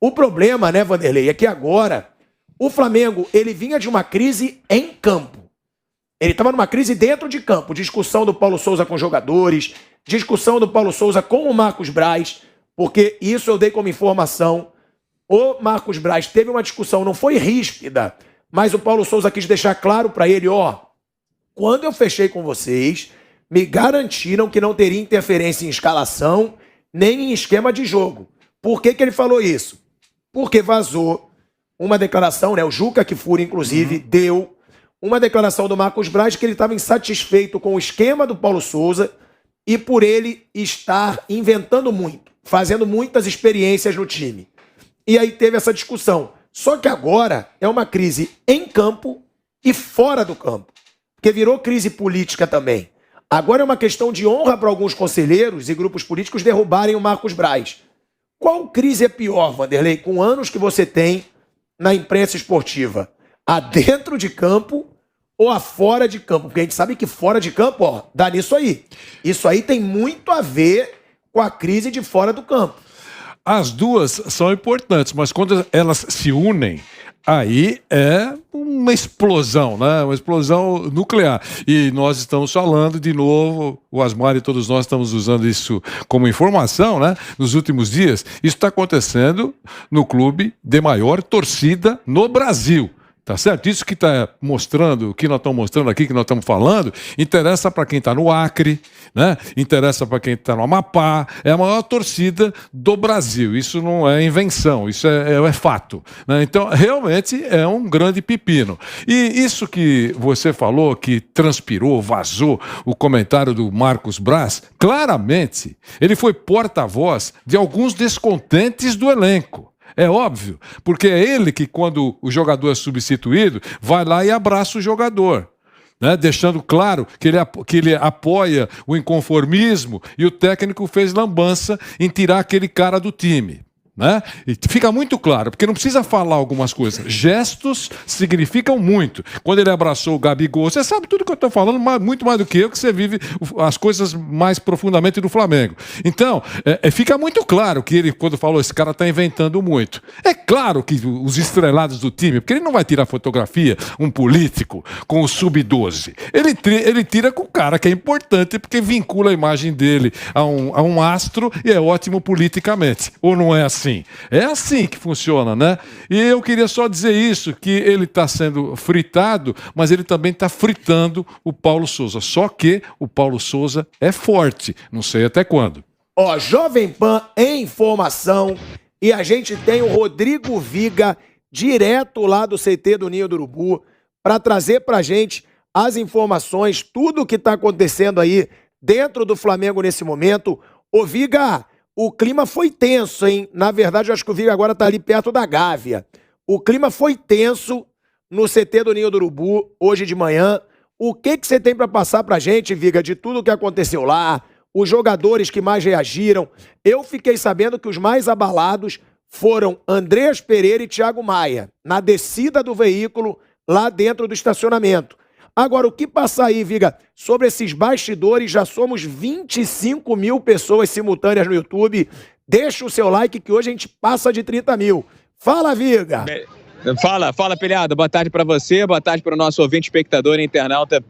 O problema, né, Vanderlei, é que agora o Flamengo, ele vinha de uma crise em campo. Ele estava numa crise dentro de campo. Discussão do Paulo Souza com jogadores, discussão do Paulo Souza com o Marcos Braz, porque isso eu dei como informação. O Marcos Braz teve uma discussão, não foi ríspida, mas o Paulo Souza quis deixar claro para ele, quando eu fechei com vocês, me garantiram que não teria interferência em escalação, nem em esquema de jogo. Por que ele falou isso? Porque vazou uma declaração, né? O Juca Kfouri, inclusive, deu uma declaração do Marcos Braz que ele estava insatisfeito com o esquema do Paulo Souza e por ele estar inventando muito, fazendo muitas experiências no time. E aí teve essa discussão. Só que agora é uma crise em campo e fora do campo, porque virou crise política também. Agora é uma questão de honra para alguns conselheiros e grupos políticos derrubarem o Marcos Braz. Qual crise é pior, Vanderlei, com anos que você tem na imprensa esportiva? A dentro de campo ou a fora de campo? Porque a gente sabe que fora de campo, dá nisso aí. Isso aí tem muito a ver com a crise de fora do campo. As duas são importantes, mas quando elas se unem, aí é uma explosão, né? Uma explosão nuclear. E nós estamos falando, de novo, o Asmar e todos nós estamos usando isso como informação, né? Nos últimos dias, isso está acontecendo no clube de maior torcida no Brasil. Tá certo? Isso que está mostrando, o que nós estamos mostrando aqui, que nós estamos falando, interessa para quem está no Acre, né? Interessa para quem está no Amapá, é a maior torcida do Brasil. Isso não é invenção, isso é fato, né? Então, realmente é um grande pepino. E isso que você falou, que transpirou, vazou, o comentário do Marcos Braz, claramente, ele foi porta-voz de alguns descontentes do elenco. É óbvio, porque é ele que, quando o jogador é substituído, vai lá e abraça o jogador, né? Deixando claro que ele apoia o inconformismo e o técnico fez lambança em tirar aquele cara do time. Né? E fica muito claro, porque não precisa falar algumas coisas. Gestos significam muito. Quando ele abraçou o Gabigol, você sabe tudo que eu estou falando, muito mais do que eu, que você vive as coisas mais profundamente do Flamengo. Então, fica muito claro que ele, quando falou, esse cara está inventando muito. É claro que os estrelados do time, porque ele não vai tirar fotografia, um político, com o sub-12. Ele tira com o cara que é importante, porque vincula a imagem dele a um astro e é ótimo politicamente. Ou não é assim? É assim que funciona, né? E eu queria só dizer isso, que ele está sendo fritado, mas ele também está fritando o Paulo Souza. Só que o Paulo Souza é forte, não sei até quando. Jovem Pan em informação, e a gente tem o Rodrigo Viga, direto lá do CT do Ninho do Urubu, para trazer pra gente as informações, tudo o que está acontecendo aí dentro do Flamengo nesse momento. Ô Viga, o clima foi tenso, hein? Na verdade, eu acho que o Viga agora tá ali perto da Gávea. O clima foi tenso no CT do Ninho do Urubu, hoje de manhã. O que você tem para passar pra gente, Viga, de tudo o que aconteceu lá, os jogadores que mais reagiram? Eu fiquei sabendo que os mais abalados foram Andreas Pereira e Thiago Maia, na descida do veículo lá dentro do estacionamento. Agora, o que passar aí, Viga, sobre esses bastidores? Já somos 25 mil pessoas simultâneas no YouTube. Deixa o seu like que hoje a gente passa de 30 mil. Fala, Viga! Fala, Pilhado. Boa tarde para você, boa tarde para o nosso ouvinte, espectador e internauta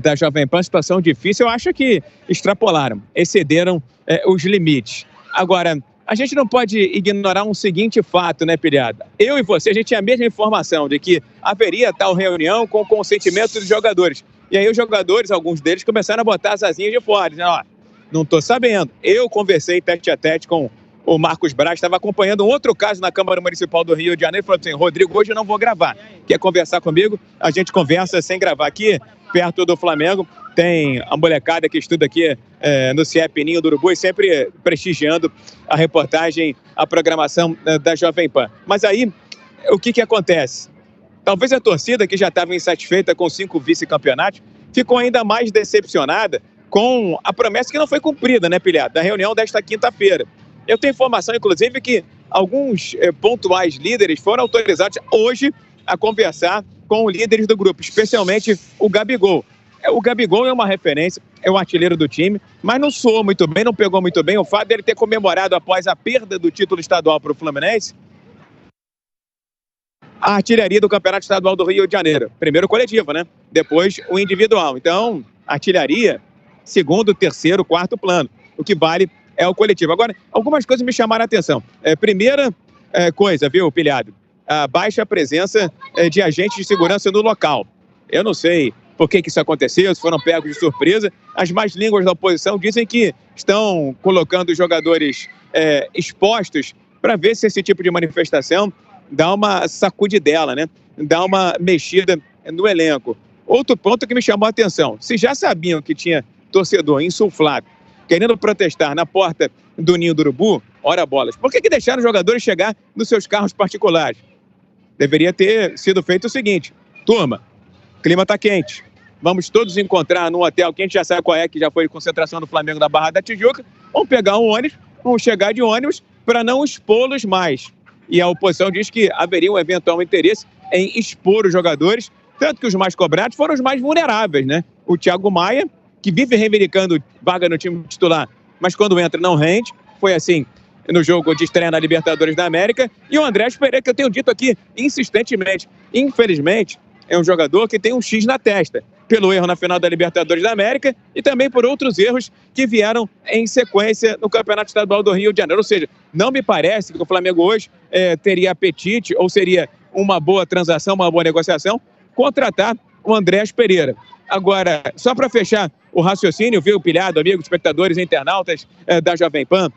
da Jovem Pan. Situação difícil, eu acho que extrapolaram, excederam os limites. Agora, a gente não pode ignorar um seguinte fato, né, Pilhado? Eu e você, a gente tinha a mesma informação de que haveria tal reunião com o consentimento dos jogadores. E aí os jogadores, alguns deles, começaram a botar as asinhas de fora, dizendo, não estou sabendo. Eu conversei tete a tete com o Marcos Braz, estava acompanhando um outro caso na Câmara Municipal do Rio de Janeiro, falou assim, Rodrigo, hoje eu não vou gravar. Quer conversar comigo? A gente conversa sem gravar. Aqui, perto do Flamengo, tem a molecada que estuda aqui no CIEP Ninho do Urubu e sempre prestigiando a reportagem, a programação da Jovem Pan. Mas aí, o que acontece? Talvez a torcida, que já estava insatisfeita com 5 vice-campeonatos, ficou ainda mais decepcionada com a promessa que não foi cumprida, né, Pilhado? Da reunião desta quinta-feira. Eu tenho informação, inclusive, que alguns pontuais líderes foram autorizados hoje a conversar com líderes do grupo, especialmente o Gabigol. O Gabigol é uma referência, é o artilheiro do time, mas não soou muito bem, não pegou muito bem o fato dele ter comemorado após a perda do título estadual para o Fluminense, a artilharia do Campeonato Estadual do Rio de Janeiro. Primeiro o coletivo, né? Depois o individual. Então, artilharia, segundo, terceiro, quarto plano. O que vale é o coletivo. Agora, algumas coisas me chamaram a atenção. Primeira coisa, viu, Pilhado? A baixa presença de agentes de segurança no local. Eu não sei por que isso aconteceu, se foram pegos de surpresa. As más línguas da oposição dizem que estão colocando os jogadores expostos para ver se esse tipo de manifestação dá uma sacudidela, né? Dá uma mexida no elenco. Outro ponto que me chamou a atenção, se já sabiam que tinha torcedor insuflado querendo protestar na porta do Ninho do Urubu, ora bolas, por que deixaram os jogadores chegar nos seus carros particulares? Deveria ter sido feito o seguinte: turma, o clima está quente, vamos todos encontrar num hotel que a gente já sabe qual é, que já foi concentração do Flamengo da Barra da Tijuca, vamos pegar um ônibus, vamos chegar de ônibus para não expô-los mais. E a oposição diz que haveria um eventual interesse em expor os jogadores, tanto que os mais cobrados foram os mais vulneráveis, né? O Thiago Maia, que vive reivindicando vaga no time titular, mas quando entra não rende, foi assim no jogo de estreia na Libertadores da América, e o Andrés Pereira, que eu tenho dito aqui insistentemente, infelizmente, é um jogador que tem um X na testa, pelo erro na final da Libertadores da América e também por outros erros que vieram em sequência no Campeonato Estadual do Rio de Janeiro. Ou seja, não me parece que o Flamengo hoje teria apetite ou seria uma boa transação, uma boa negociação, contratar o Andrés Pereira. Agora, só para fechar o raciocínio, viu, Pilhado, amigos, espectadores e internautas da Jovem Pan,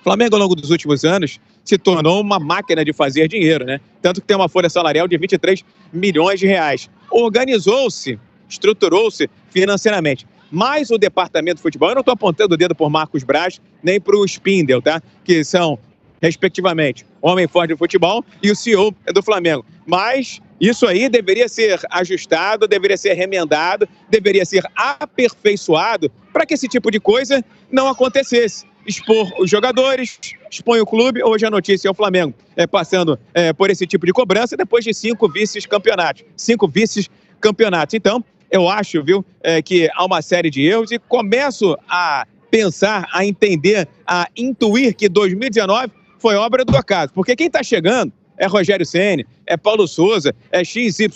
o Flamengo, ao longo dos últimos anos, se tornou uma máquina de fazer dinheiro, né? Tanto que tem uma folha salarial de 23 milhões de reais. Organizou-se, estruturou-se financeiramente. Mas o departamento de futebol, eu não estou apontando o dedo por Marcos Braz, nem para o Spindel, tá? Que são, respectivamente, o homem forte do futebol e o CEO do Flamengo. Mas isso aí deveria ser ajustado, deveria ser remendado, deveria ser aperfeiçoado para que esse tipo de coisa não acontecesse. Expor os jogadores, expõe o clube. Hoje a notícia é o Flamengo passando por esse tipo de cobrança depois de 5 vice-campeonatos. 5 vice-campeonatos. Então, eu acho, viu, que há uma série de erros e começo a pensar, a entender, a intuir que 2019 foi obra do acaso. Porque quem está chegando é Rogério Ceni, é Paulo Souza, é XYZ,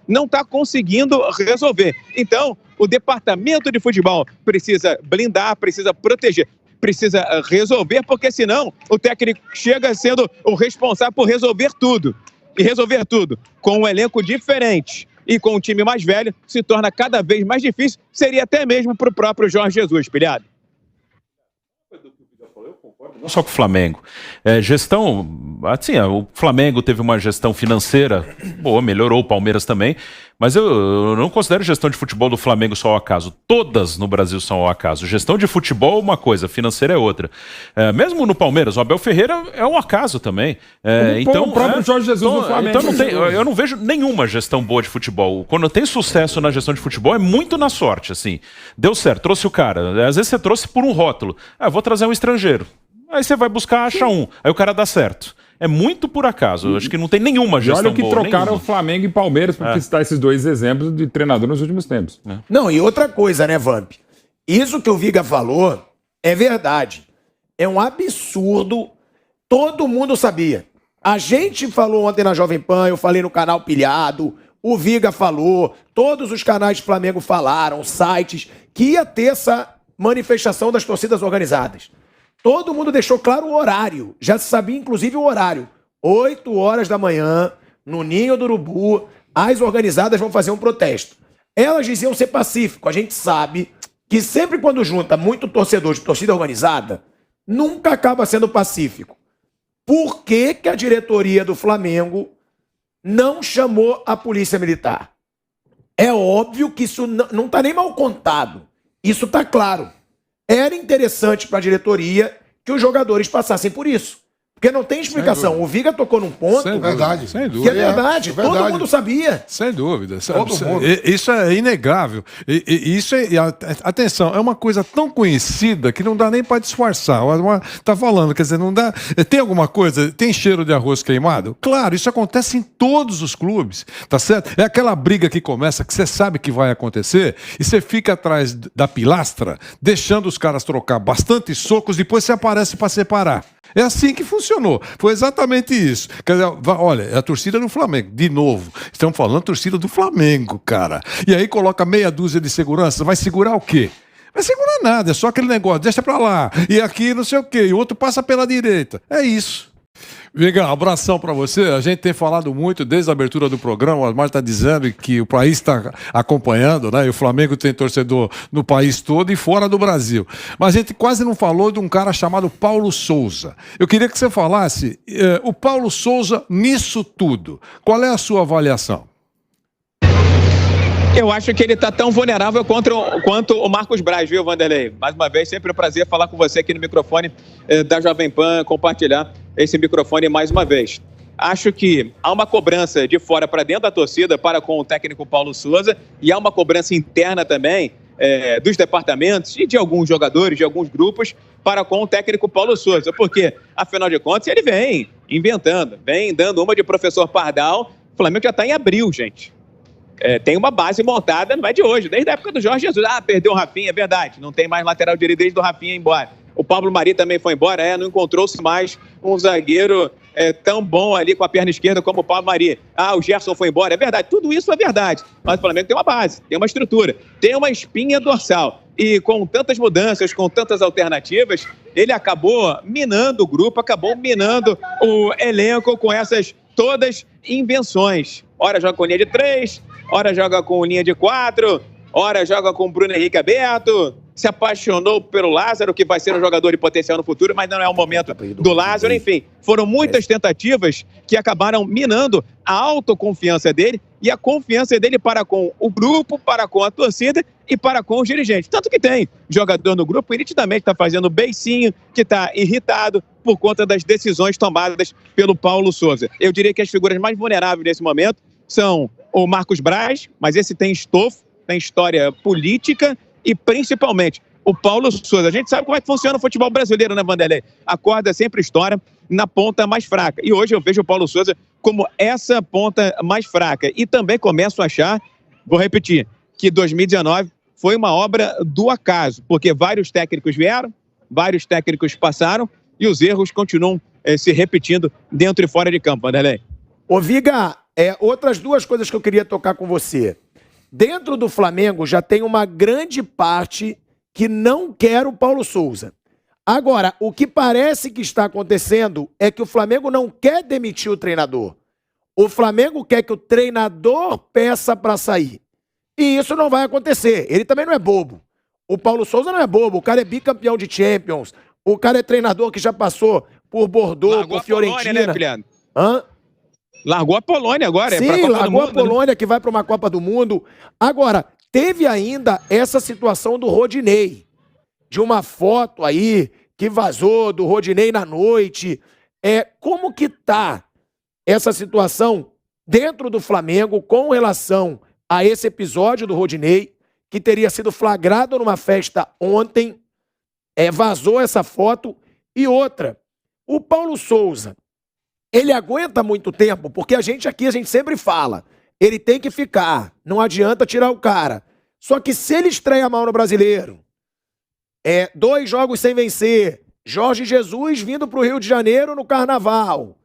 não está conseguindo resolver. Então, o departamento de futebol precisa blindar, precisa proteger, precisa resolver, porque senão o técnico chega sendo o responsável por resolver tudo. E resolver tudo com um elenco diferente e com um time mais velho se torna cada vez mais difícil, seria até mesmo para o próprio Jorge Jesus, Pilhado. Não só com o Flamengo. Gestão, assim, o Flamengo teve uma gestão financeira boa, melhorou, o Palmeiras também, mas eu não considero gestão de futebol do Flamengo só ao acaso. Todas no Brasil são ao acaso. Gestão de futebol é uma coisa, financeira é outra. Mesmo no Palmeiras, o Abel Ferreira é um acaso também. Então, o próprio Jorge Jesus no Flamengo. Então eu não vejo nenhuma gestão boa de futebol. Quando tem sucesso na gestão de futebol é muito na sorte, assim. Deu certo, trouxe o cara. Às vezes você trouxe por um rótulo. Vou trazer um estrangeiro. Aí você vai buscar, acha um. Aí o cara dá certo. É muito por acaso. Eu acho que não tem nenhuma gestão boa. E olha que trocaram o Flamengo e Palmeiras para citar esses dois exemplos de treinador nos últimos tempos. Não, e outra coisa, né, Vamp? Isso que o Viga falou é verdade. É um absurdo. Todo mundo sabia. A gente falou ontem na Jovem Pan, eu falei no canal Pilhado, o Viga falou, todos os canais de Flamengo falaram, sites, que ia ter essa manifestação das torcidas organizadas. Todo mundo deixou claro o horário. Já se sabia, inclusive, o horário. 8 horas da manhã, no Ninho do Urubu, as organizadas vão fazer um protesto. Elas diziam ser pacífico. A gente sabe que sempre quando junta muito torcedor de torcida organizada, nunca acaba sendo pacífico. Por que que a diretoria do Flamengo não chamou a polícia militar? É óbvio que isso não está nem mal contado. Isso está claro. Era interessante para a diretoria que os jogadores passassem por isso. Porque não tem explicação. O Viga tocou num ponto Sem verdade. Sem dúvida. que é verdade. Todo mundo sabia. Sem dúvida. Todo mundo. Isso é inegável. Atenção, é uma coisa tão conhecida que não dá nem para disfarçar. Tá falando, quer dizer, não dá. Tem alguma coisa? Tem cheiro de arroz queimado? Claro, isso acontece em todos os clubes, tá certo? É aquela briga que começa, que você sabe que vai acontecer, e você fica atrás da pilastra, deixando os caras trocar bastante socos, depois você aparece para separar. É assim que funcionou. Foi exatamente isso. Quer dizer, olha, é a torcida do Flamengo. De novo, estamos falando torcida do Flamengo, cara. E aí coloca meia dúzia de segurança. Vai segurar o quê? Vai segurar nada. É só aquele negócio. Deixa pra lá. E aqui não sei o quê. E o outro passa pela direita. É isso. Viga, um abração para você. A gente tem falado muito desde a abertura do programa. O Osmar está dizendo que o país está acompanhando, né? E o Flamengo tem torcedor no país todo e fora do Brasil. Mas a gente quase não falou de um cara chamado Paulo Souza. Eu queria que você falasse o Paulo Souza nisso tudo. Qual é a sua avaliação? Eu acho que ele está tão vulnerável quanto o Marcos Braz, viu, Vanderlei? Mais uma vez, sempre um prazer falar com você aqui no microfone da Jovem Pan, compartilhar esse microfone mais uma vez. Acho que há uma cobrança de fora para dentro da torcida para com o técnico Paulo Souza e há uma cobrança interna também dos departamentos e de alguns jogadores, de alguns grupos, para com o técnico Paulo Souza, porque, afinal de contas, ele vem inventando, vem dando uma de professor Pardal. O Flamengo já está em abril, gente. Tem uma base montada, não é de hoje, desde a época do Jorge Jesus. Perdeu o Rafinha, é verdade, não tem mais lateral direito desde o Rafinha ir embora. O Pablo Mari também foi embora, não encontrou-se mais um zagueiro tão bom ali com a perna esquerda como o Pablo Mari. O Gerson foi embora, é verdade, tudo isso é verdade. Mas o Flamengo tem uma base, tem uma estrutura, tem uma espinha dorsal. E com tantas mudanças, com tantas alternativas, ele acabou minando o grupo, acabou minando o elenco com essas todas invenções. Ora joga com linha de 3, ora joga com linha de 4, ora joga com Bruno Henrique aberto, se apaixonou pelo Lázaro, que vai ser um jogador de potencial no futuro, mas não é o momento do Lázaro. Enfim, foram muitas tentativas que acabaram minando a autoconfiança dele e a confiança dele para com o grupo, para com a torcida e para com os dirigentes. Tanto que tem jogador no grupo que nitidamente está fazendo beicinho, que está irritado por conta das decisões tomadas pelo Paulo Souza. Eu diria que as figuras mais vulneráveis nesse momento são o Marcos Braz, mas esse tem estofo, tem história política, e principalmente o Paulo Souza. A gente sabe como é que funciona o futebol brasileiro, né, Vanderlei? A corda sempre estoura na ponta mais fraca. E hoje eu vejo o Paulo Souza como essa ponta mais fraca. E também começo a achar, vou repetir, que 2019 foi uma obra do acaso, porque vários técnicos vieram, vários técnicos passaram e os erros continuam se repetindo dentro e fora de campo, Vanderlei. Ô, Viga, outras duas coisas que eu queria tocar com você. Dentro do Flamengo já tem uma grande parte que não quer o Paulo Souza. Agora, o que parece que está acontecendo é que o Flamengo não quer demitir o treinador. O Flamengo quer que o treinador peça para sair. E isso não vai acontecer. Ele também não é bobo. O Paulo Souza não é bobo. O cara é bicampeão de Champions. O cara é treinador que já passou por Bordeaux, Largou por Fiorentina. Polônia, né, Filiano? Hã? Largou a Polônia agora. Sim, largou a Polônia, né? Que vai para uma Copa do Mundo. Agora, teve ainda essa situação do Rodinei. De uma foto aí que vazou do Rodinei na noite. Como que tá essa situação dentro do Flamengo com relação a esse episódio do Rodinei, que teria sido flagrado numa festa ontem, vazou essa foto. E outra, o Paulo Souza, ele aguenta muito tempo, porque a gente sempre fala, ele tem que ficar, não adianta tirar o cara. Só que se ele estreia mal no Brasileiro, 2 jogos sem vencer, Jorge Jesus vindo para o Rio de Janeiro no Carnaval,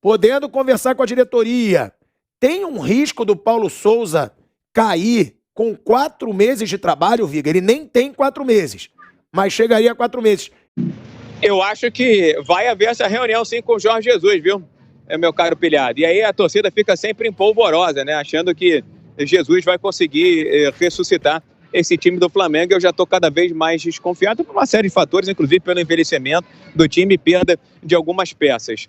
podendo conversar com a diretoria, tem um risco do Paulo Souza cair com 4 meses de trabalho, Viga? Ele nem tem 4 meses, mas chegaria a 4 meses. Eu acho que vai haver essa reunião sim com o Jorge Jesus, viu, meu caro pilhado? E aí a torcida fica sempre empolvorosa, né? Achando que Jesus vai conseguir ressuscitar esse time do Flamengo. Eu já estou cada vez mais desconfiado por uma série de fatores, inclusive pelo envelhecimento do time e perda de algumas peças.